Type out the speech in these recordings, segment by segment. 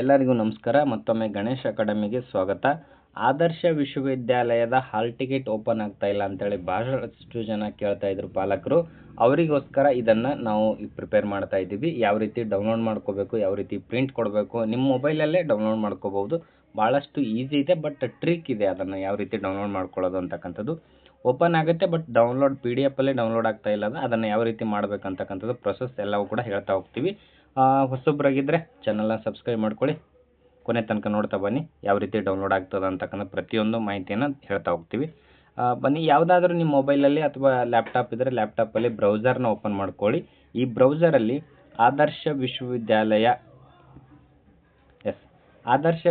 ಎಲ್ಲರಿಗೂ ನಮಸ್ಕಾರ. ಮತ್ತೊಮ್ಮೆ ಗಣೇಶ್ ಅಕಾಡೆಮಿಗೆ ಸ್ವಾಗತ. ಆದರ್ಶ ವಿಶ್ವವಿದ್ಯಾಲಯದ ಹಾಲ್ ಟಿಕೆಟ್ ಓಪನ್ ಆಗ್ತಾ ಇಲ್ಲ ಅಂತೇಳಿ ಬಹಳಷ್ಟು ಜನ ಕೇಳ್ತಾ ಇದ್ರು ಪಾಲಕರು. ಅವರಿಗೋಸ್ಕರ ಇದನ್ನು ನಾವು ಪ್ರಿಪೇರ್ ಮಾಡ್ತಾ ಇದ್ದೀವಿ. ಯಾವ ರೀತಿ ಡೌನ್ಲೋಡ್ ಮಾಡ್ಕೋಬೇಕು, ಯಾವ ರೀತಿ ಪ್ರಿಂಟ್ ಕೊಡಬೇಕು, ನಿಮ್ಮ ಮೊಬೈಲಲ್ಲೇ ಡೌನ್ಲೋಡ್ ಮಾಡ್ಕೋಬಹುದು. ಭಾಳಷ್ಟು ಈಸಿ ಇದೆ, ಬಟ್ ಟ್ರಿಕ್ ಇದೆ ಅದನ್ನು ಯಾವ ರೀತಿ ಡೌನ್ಲೋಡ್ ಮಾಡ್ಕೊಳ್ಳೋದು ಅಂತಕ್ಕಂಥದ್ದು. ಓಪನ್ ಆಗುತ್ತೆ, ಬಟ್ ಡೌನ್ಲೋಡ್ PDF ಅಲ್ಲೇ ಡೌನ್ಲೋಡ್ ಆಗ್ತಾ ಇಲ್ಲ. ಅದನ್ನು ಯಾವ ರೀತಿ ಮಾಡಬೇಕಂತಕ್ಕಂಥದ್ದು ಪ್ರೊಸೆಸ್ ಎಲ್ಲವೂ ಕೂಡ ಹೇಳ್ತಾ ಹೋಗ್ತೀವಿ. ಹೊಸೊಬ್ಬರಾಗಿದ್ದರೆ ಚಾನಲ್ನ ಸಬ್ಸ್ಕ್ರೈಬ್ ಮಾಡ್ಕೊಳ್ಳಿ, ಕೊನೆ ತನಕ ನೋಡ್ತಾ ಬನ್ನಿ. ಯಾವ ರೀತಿ ಡೌನ್ಲೋಡ್ ಆಗ್ತದೆ ಅಂತಕ್ಕಂಥ ಪ್ರತಿಯೊಂದು ಮಾಹಿತಿಯನ್ನು ಹೇಳ್ತಾ ಹೋಗ್ತೀವಿ. ಬನ್ನಿ, ಯಾವುದಾದ್ರೂ ನಿಮ್ಮ ಮೊಬೈಲಲ್ಲಿ ಅಥವಾ ಲ್ಯಾಪ್ಟಾಪ್ ಇದ್ದರೆ ಲ್ಯಾಪ್ಟಾಪಲ್ಲಿ ಬ್ರೌಸರ್ನ ಓಪನ್ ಮಾಡ್ಕೊಳ್ಳಿ. ಈ ಬ್ರೌಸರಲ್ಲಿ ಆದರ್ಶ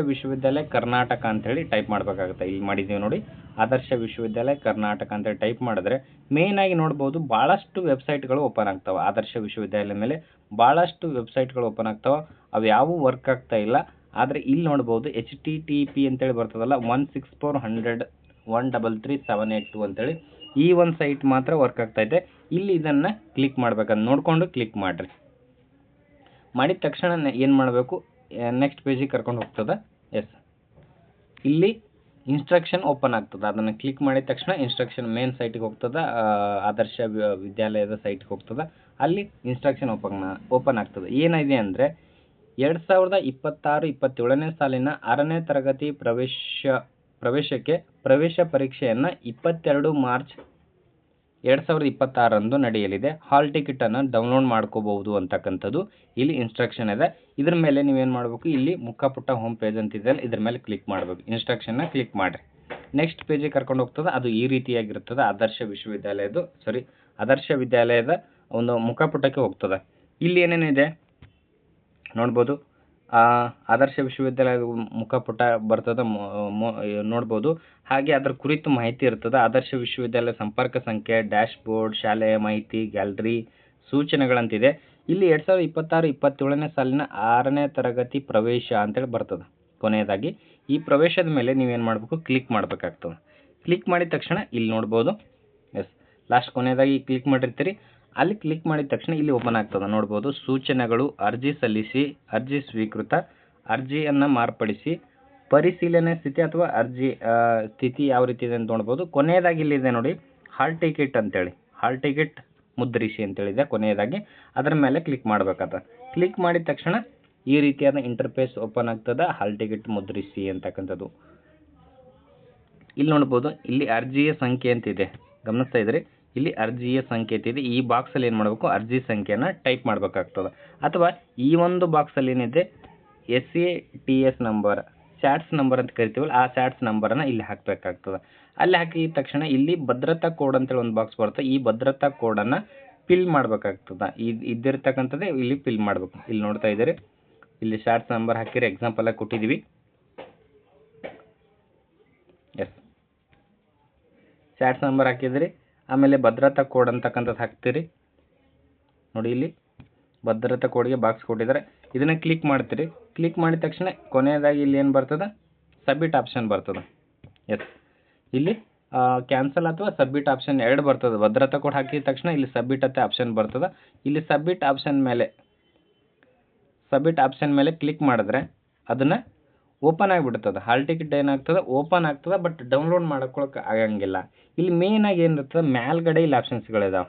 ವಿಶ್ವವಿದ್ಯಾಲಯ ಕರ್ನಾಟಕ ಅಂಥೇಳಿ ಟೈಪ್ ಮಾಡಬೇಕಾಗುತ್ತೆ. ಇಲ್ಲಿ ಮಾಡಿದ್ದೀವಿ ನೋಡಿ, ಆದರ್ಶ ವಿಶ್ವವಿದ್ಯಾಲಯ ಕರ್ನಾಟಕ ಅಂತೇಳಿ ಟೈಪ್ ಮಾಡಿದ್ರೆ ಮೇಯ್ನಾಗಿ ನೋಡ್ಬೋದು ಭಾಳಷ್ಟು ವೆಬ್ಸೈಟ್ಗಳು ಓಪನ್ ಆಗ್ತಾವೆ. ಆದರ್ಶ ವಿಶ್ವವಿದ್ಯಾಲಯ ಮೇಲೆ ಭಾಳಷ್ಟು ವೆಬ್ಸೈಟ್ಗಳು ಓಪನ್ ಆಗ್ತಾವೆ. ಅವು ಯಾವುವು ವರ್ಕ್ ಆಗ್ತಾ ಇಲ್ಲ. ಆದರೆ ಇಲ್ಲಿ ನೋಡ್ಬೋದು HTTP ಅಂತೇಳಿ ಬರ್ತದಲ್ಲ, 16400133782 ಅಂತೇಳಿ ಈ ಒಂದು ಸೈಟ್ ಮಾತ್ರ ವರ್ಕ್ ಆಗ್ತೈತೆ. ಇಲ್ಲಿ ಇದನ್ನು ಕ್ಲಿಕ್ ಮಾಡ್ಬೇಕಂತ ನೋಡಿಕೊಂಡು ಕ್ಲಿಕ್ ಮಾಡಿರಿ. ಮಾಡಿದ ತಕ್ಷಣ ಏನು ಮಾಡಬೇಕು, ನೆಕ್ಸ್ಟ್ ಪೇಜಿಗೆ ಕರ್ಕೊಂಡು ಹೋಗ್ತದೆ. ಇಲ್ಲಿ ಇನ್ಸ್ಟ್ರಕ್ಷನ್ ಓಪನ್ ಆಗ್ತದೆ. ಅದನ್ನು ಕ್ಲಿಕ್ ಮಾಡಿದ ತಕ್ಷಣ ಇನ್ಸ್ಟ್ರಕ್ಷನ್ ಮೇನ್ ಸೈಟಿಗೆ ಹೋಗ್ತದೆ, ಆದರ್ಶ ವಿದ್ಯಾಲಯದ ಸೈಟ್ಗೆ ಹೋಗ್ತದೆ. ಅಲ್ಲಿ ಇನ್ಸ್ಟ್ರಕ್ಷನ್ ಓಪನ್ ಆಗ್ತದೆ. ಏನಿದೆ ಅಂದರೆ 2026-27ನೇ ಸಾಲಿನ 6ನೇ ತರಗತಿ ಪ್ರವೇಶಕ್ಕೆ ಪ್ರವೇಶ ಪರೀಕ್ಷೆಯನ್ನು 22 ಮಾರ್ಚ್ 2026 ನಡೆಯಲಿದೆ. ಹಾಲ್ ಟಿಕೆಟನ್ನು ಡೌನ್ಲೋಡ್ ಮಾಡ್ಕೋಬಹುದು ಅಂತಕ್ಕಂಥದ್ದು ಇಲ್ಲಿ ಇನ್ಸ್ಟ್ರಕ್ಷನ್ ಇದೆ. ಇದ್ರ ಮೇಲೆ ನೀವೇನು ಮಾಡಬೇಕು, ಇಲ್ಲಿ ಮುಖಪುಟ ಹೋಮ್ ಪೇಜ್ ಅಂತಿದೆಯಲ್ಲ, ಇದ್ರ ಮೇಲೆ ಕ್ಲಿಕ್ ಮಾಡಬೇಕು. ಇನ್ಸ್ಟ್ರಕ್ಷನ್ನ ಕ್ಲಿಕ್ ಮಾಡಿರಿ. ನೆಕ್ಸ್ಟ್ ಪೇಜಿಗೆ ಕರ್ಕೊಂಡು ಹೋಗ್ತದೆ. ಅದು ಈ ರೀತಿಯಾಗಿರ್ತದೆ. ಆದರ್ಶ ವಿದ್ಯಾಲಯದ ಒಂದು ಮುಖಪುಟಕ್ಕೆ ಹೋಗ್ತದೆ. ಇಲ್ಲಿ ಏನೇನಿದೆ ನೋಡ್ಬೋದು. ಆದರ್ಶ ವಿಶ್ವವಿದ್ಯಾಲಯದ ಮುಖಪುಟ ಬರ್ತದೆ ನೋಡ್ಬೋದು. ಹಾಗೆ ಅದರ ಕುರಿತು ಮಾಹಿತಿ ಇರ್ತದೆ. ಆದರ್ಶ ವಿಶ್ವವಿದ್ಯಾಲಯ ಸಂಪರ್ಕ ಸಂಖ್ಯೆ, ಡ್ಯಾಶ್ ಬೋರ್ಡ್, ಶಾಲೆಯ ಮಾಹಿತಿ, ಗ್ಯಾಲರಿ, ಸೂಚನೆಗಳಂತಿದೆ. ಇಲ್ಲಿ 2026-27ನೇ ಸಾಲಿನ 6ನೇ ತರಗತಿ ಪ್ರವೇಶ ಅಂತೇಳಿ ಬರ್ತದೆ ಕೊನೆಯದಾಗಿ. ಈ ಪ್ರವೇಶದ ಮೇಲೆ ನೀವೇನು ಮಾಡಬೇಕು, ಕ್ಲಿಕ್ ಮಾಡಬೇಕಾಗ್ತದೆ. ಕ್ಲಿಕ್ ಮಾಡಿದ ತಕ್ಷಣ ಇಲ್ಲಿ ನೋಡ್ಬೋದು, ಲಾಸ್ಟ್ ಕೊನೆಯದಾಗಿ ಕ್ಲಿಕ್ ಮಾಡಿರ್ತೀರಿ. ಅಲ್ಲಿ ಕ್ಲಿಕ್ ಮಾಡಿದ ತಕ್ಷಣ ಇಲ್ಲಿ ಓಪನ್ ಆಗ್ತದೆ ನೋಡ್ಬೋದು. ಸೂಚನೆಗಳು, ಅರ್ಜಿ ಸಲ್ಲಿಸಿ, ಅರ್ಜಿ ಸ್ವೀಕೃತ, ಅರ್ಜಿಯನ್ನು ಮಾರ್ಪಡಿಸಿ, ಪರಿಶೀಲನೆ ಸ್ಥಿತಿ ಅಥವಾ ಅರ್ಜಿ ಸ್ಥಿತಿ ಯಾವ ರೀತಿ ಇದೆ ಅಂತ ನೋಡ್ಬೋದು. ಕೊನೆಯದಾಗಿ ಇಲ್ಲಿದೆ ನೋಡಿ, ಹಾಲ್ ಟಿಕೆಟ್ ಅಂತೇಳಿ, ಹಾಲ್ ಟಿಕೆಟ್ ಮುದ್ರಿಸಿ ಅಂತೇಳಿದೆ ಕೊನೆಯದಾಗಿ. ಅದರ ಮೇಲೆ ಕ್ಲಿಕ್ ಮಾಡಬೇಕಾದ. ಕ್ಲಿಕ್ ಮಾಡಿದ ತಕ್ಷಣ ಈ ರೀತಿಯಾದ ಇಂಟರ್ಫೇಸ್ ಓಪನ್ ಆಗ್ತದೆ, ಹಾಲ್ ಟಿಕೆಟ್ ಮುದ್ರಿಸಿ ಅಂತಕ್ಕಂಥದ್ದು. ಇಲ್ಲಿ ನೋಡ್ಬೋದು, ಇಲ್ಲಿ ಅರ್ಜಿಯ ಸಂಖ್ಯೆ ಅಂತಿದೆ, ಗಮನಿಸ್ತಾ ಇದ್ರಿ. ಇಲ್ಲಿ ಅರ್ಜಿಯ ಸಂಖ್ಯೆ ಅಂತಿದೆ. ಈ ಬಾಕ್ಸಲ್ಲಿ ಏನು ಮಾಡಬೇಕು, ಅರ್ಜಿ ಸಂಖ್ಯೆಯನ್ನು ಟೈಪ್ ಮಾಡಬೇಕಾಗ್ತದೆ. ಅಥವಾ ಈ ಒಂದು ಬಾಕ್ಸಲ್ಲಿ ಏನಿದೆ SATS ನಂಬರ್, ಸ್ಯಾಟ್ಸ್ ನಂಬರ್ ಅಂತ ಕರಿತೀವಲ್ಲ, ಆ ಸ್ಯಾಟ್ಸ್ ನಂಬರನ್ನು ಇಲ್ಲಿ ಹಾಕಬೇಕಾಗ್ತದೆ. ಅಲ್ಲಿ ಹಾಕಿದ ತಕ್ಷಣ ಇಲ್ಲಿ ಭದ್ರತಾ ಕೋಡ್ ಅಂತೇಳಿ ಒಂದು ಬಾಕ್ಸ್ ಬರುತ್ತೆ. ಈ ಭದ್ರತಾ ಕೋಡನ್ನು ಫಿಲ್ ಮಾಡಬೇಕಾಗ್ತದೆ. ಇದ್ದಿರ್ತಕ್ಕಂಥದ್ದೇ ಇಲ್ಲಿ ಫಿಲ್ ಮಾಡಬೇಕು. ಇಲ್ಲಿ ನೋಡ್ತಾ ಇದ್ದೀರಿ, ಇಲ್ಲಿ ಸ್ಯಾಟ್ಸ್ ನಂಬರ್ ಹಾಕಿರಿ, ಎಕ್ಸಾಂಪಲ್ ಆಗಿ ಕೊಟ್ಟಿದ್ದೀವಿ. ಸ್ಯಾಟ್ಸ್ ನಂಬರ್ ಹಾಕಿದ್ರಿ, ಆಮೇಲೆ ಭದ್ರತಾ ಕೋಡ್ ಅಂತಕ್ಕಂಥದ್ದು ಹಾಕ್ತೀರಿ ನೋಡಿ. ಇಲ್ಲಿ ಭದ್ರತಾ ಕೋಡ್ಗೆ ಬಾಕ್ಸ್ ಕೊಟ್ಟಿದ್ದಾರೆ. ಇದನ್ನು ಕ್ಲಿಕ್ ಮಾಡ್ತೀರಿ. ಕ್ಲಿಕ್ ಮಾಡಿದ ತಕ್ಷಣ ಕೊನೆಯದಾಗಿ ಇಲ್ಲಿ ಏನು ಬರ್ತದೆ, ಸಬ್ಮಿಟ್ ಆಪ್ಷನ್ ಬರ್ತದೆ. ಇಲ್ಲಿ ಕ್ಯಾನ್ಸಲ್ ಅಥವಾ ಸಬ್ಮಿಟ್ ಆಪ್ಷನ್ ಎರಡು ಬರ್ತದೆ. ಭದ್ರತಾ ಕೋಡ್ ಹಾಕಿದ ತಕ್ಷಣ ಇಲ್ಲಿ ಸಬ್ಮಿಟ್ ಅಂತ ಆಪ್ಷನ್ ಬರ್ತದೆ. ಇಲ್ಲಿ ಸಬ್ಮಿಟ್ ಆಪ್ಷನ್ ಮೇಲೆ ಕ್ಲಿಕ್ ಮಾಡಿದ್ರೆ ಅದನ್ನು ಓಪನ್ ಆಗಿಬಿಡ್ತದೆ. ಹಾಲ್ ಟಿಕೆಟ್ ಏನಾಗ್ತದೆ, ಓಪನ್ ಆಗ್ತದೆ, ಬಟ್ ಡೌನ್ಲೋಡ್ ಮಾಡ್ಕೊಳಕ್ಕೆ ಆಗಂಗಿಲ್ಲ. ಇಲ್ಲಿ ಮೇಯ್ನಾಗಿ ಏನಿರ್ತದೆ, ಮೇಲ್ಗಡೆ ಇಲ್ಲಿ ಆಪ್ಷನ್ಸ್ಗಳಿದಾವೆ.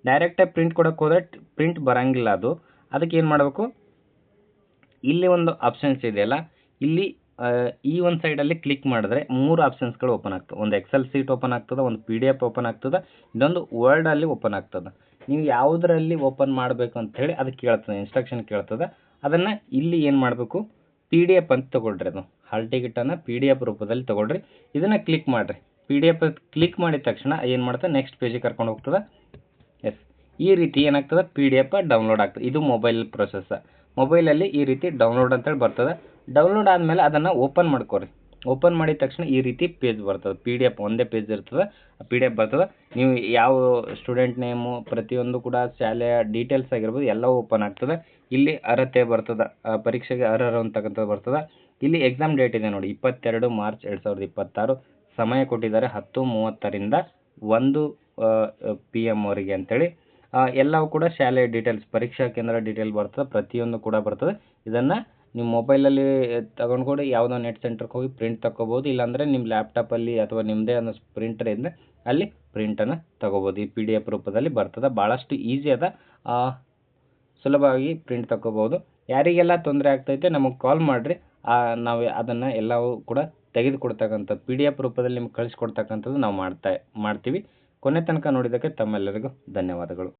ಡೈರೆಕ್ಟಾಗಿ ಪ್ರಿಂಟ್ ಕೊಡೋಕೆ ಹೋದರೆ ಪ್ರಿಂಟ್ ಬರೋಂಗಿಲ್ಲ ಅದು. ಅದಕ್ಕೆ ಏನು ಮಾಡಬೇಕು, ಇಲ್ಲಿ ಒಂದು ಆಪ್ಷನ್ಸ್ ಇದೆಯಲ್ಲ, ಇಲ್ಲಿ ಈ ಒಂದು ಸೈಡಲ್ಲಿ ಕ್ಲಿಕ್ ಮಾಡಿದ್ರೆ 3 ಆಪ್ಷನ್ಸ್ಗಳು ಓಪನ್ ಆಗ್ತವೆ. ಒಂದು ಎಕ್ಸೆಲ್ ಸೀಟ್ ಓಪನ್ ಆಗ್ತದೆ, ಒಂದು PDF ಓಪನ್ ಆಗ್ತದೆ, ಇನ್ನೊಂದು ವರ್ಡಲ್ಲಿ ಓಪನ್ ಆಗ್ತದೆ. ನೀವು ಯಾವುದರಲ್ಲಿ ಓಪನ್ ಮಾಡಬೇಕು ಅಂಥೇಳಿ ಅದು ಕೇಳ್ತದೆ, ಇನ್ಸ್ಟ್ರಕ್ಷನ್ ಕೇಳ್ತದೆ. ಅದನ್ನು ಇಲ್ಲಿ ಏನು ಮಾಡಬೇಕು, PDF ಅಂತ ತೊಗೊಳ್ರಿ. ಅದು ಹಾಲ್ ಟಿಕೆಟನ್ನು PDF ರೂಪದಲ್ಲಿ ತೊಗೊಳ್ರಿ. ಇದನ್ನು ಕ್ಲಿಕ್ ಮಾಡಿರಿ. PDF ಕ್ಲಿಕ್ ಮಾಡಿದ ತಕ್ಷಣ ಏನು ಮಾಡ್ತದೆ, ನೆಕ್ಸ್ಟ್ ಪೇಜಿಗೆ ಕರ್ಕೊಂಡು ಹೋಗ್ತದೆ. ಈ ರೀತಿ ಏನಾಗ್ತದೆ, PDF ಡೌನ್ಲೋಡ್ ಆಗ್ತದೆ. ಇದು ಮೊಬೈಲ್ ಪ್ರೊಸೆಸ್. ಮೊಬೈಲಲ್ಲಿ ಈ ರೀತಿ ಡೌನ್ಲೋಡ್ ಅಂತೇಳಿ ಬರ್ತದೆ. ಡೌನ್ಲೋಡ್ ಆದಮೇಲೆ ಅದನ್ನು ಓಪನ್ ಮಾಡ್ಕೊರಿ. ಓಪನ್ ಮಾಡಿದ ತಕ್ಷಣ ಈ ರೀತಿ ಪೇಜ್ ಬರ್ತದೆ. PDF ಒಂದೇ ಪೇಜ್ ಇರ್ತದೆ, PDF ಬರ್ತದೆ. ನೀವು ಯಾವ ಸ್ಟೂಡೆಂಟ್ ನೇಮು, ಪ್ರತಿಯೊಂದು ಕೂಡ ಶಾಲೆಯ ಡೀಟೇಲ್ಸ್ ಆಗಿರ್ಬೋದು ಎಲ್ಲವೂ ಓಪನ್ ಆಗ್ತದೆ. ಇಲ್ಲಿ ಅರ್ಹತೆ ಬರ್ತದೆ, ಪರೀಕ್ಷೆಗೆ ಅರ್ಹರು ಅಂತಕ್ಕಂಥದ್ದು ಬರ್ತದೆ. ಇಲ್ಲಿ ಎಕ್ಸಾಮ್ ಡೇಟ್ ಇದೆ ನೋಡಿ, 22 ಮಾರ್ಚ್ 2026. ಸಮಯ ಕೊಟ್ಟಿದ್ದಾರೆ 10:30ರಿಂದ 1 PM ವರೆಗೆ ಅಂತೇಳಿ. ಎಲ್ಲವೂ ಕೂಡ ಶಾಲೆಯ ಡೀಟೇಲ್ಸ್, ಪರೀಕ್ಷಾ ಕೇಂದ್ರ ಡೀಟೇಲ್ ಬರ್ತದೆ, ಪ್ರತಿಯೊಂದು ಕೂಡ ಬರ್ತದೆ. ಇದನ್ನು ನೀವು ಮೊಬೈಲಲ್ಲಿ ತಗೊಂಡು ಕೂಡ ಯಾವುದೋ ನೆಟ್ ಸೆಂಟ್ರಿಗೆ ಹೋಗಿ ಪ್ರಿಂಟ್ ತಗೋಬೋದು. ಇಲ್ಲಾಂದರೆ ನಿಮ್ಮ ಲ್ಯಾಪ್ಟಾಪಲ್ಲಿ ಅಥವಾ ನಿಮ್ಮದೇ ಅನ್ನೋ ಪ್ರಿಂಟರ್ ಇದ್ದರೆ ಅಲ್ಲಿ ಪ್ರಿಂಟನ್ನು ತಗೋಬೋದು. ಈ PDF ರೂಪದಲ್ಲಿ ಬರ್ತದೆ. ಭಾಳಷ್ಟು ಈಸಿ ಅದ, ಸುಲಭವಾಗಿ ಪ್ರಿಂಟ್ ತಗೋಬೋದು. ಯಾರಿಗೆಲ್ಲ ತೊಂದರೆ ಆಗ್ತೈತೆ ನಮಗೆ ಕಾಲ್ ಮಾಡಿರಿ. ನಾವು ಅದನ್ನು ಎಲ್ಲವೂ ಕೂಡ ತೆಗೆದುಕೊಡ್ತಕ್ಕಂಥ PDF ರೂಪದಲ್ಲಿ ನಿಮ್ಗೆ ಕಳಿಸ್ಕೊಡ್ತಕ್ಕಂಥದ್ದು ನಾವು ಮಾಡ್ತೀವಿ. ಕೊನೆ ತನಕ ನೋಡಿದ್ದಕ್ಕೆ ತಮ್ಮೆಲ್ಲರಿಗೂ ಧನ್ಯವಾದಗಳು.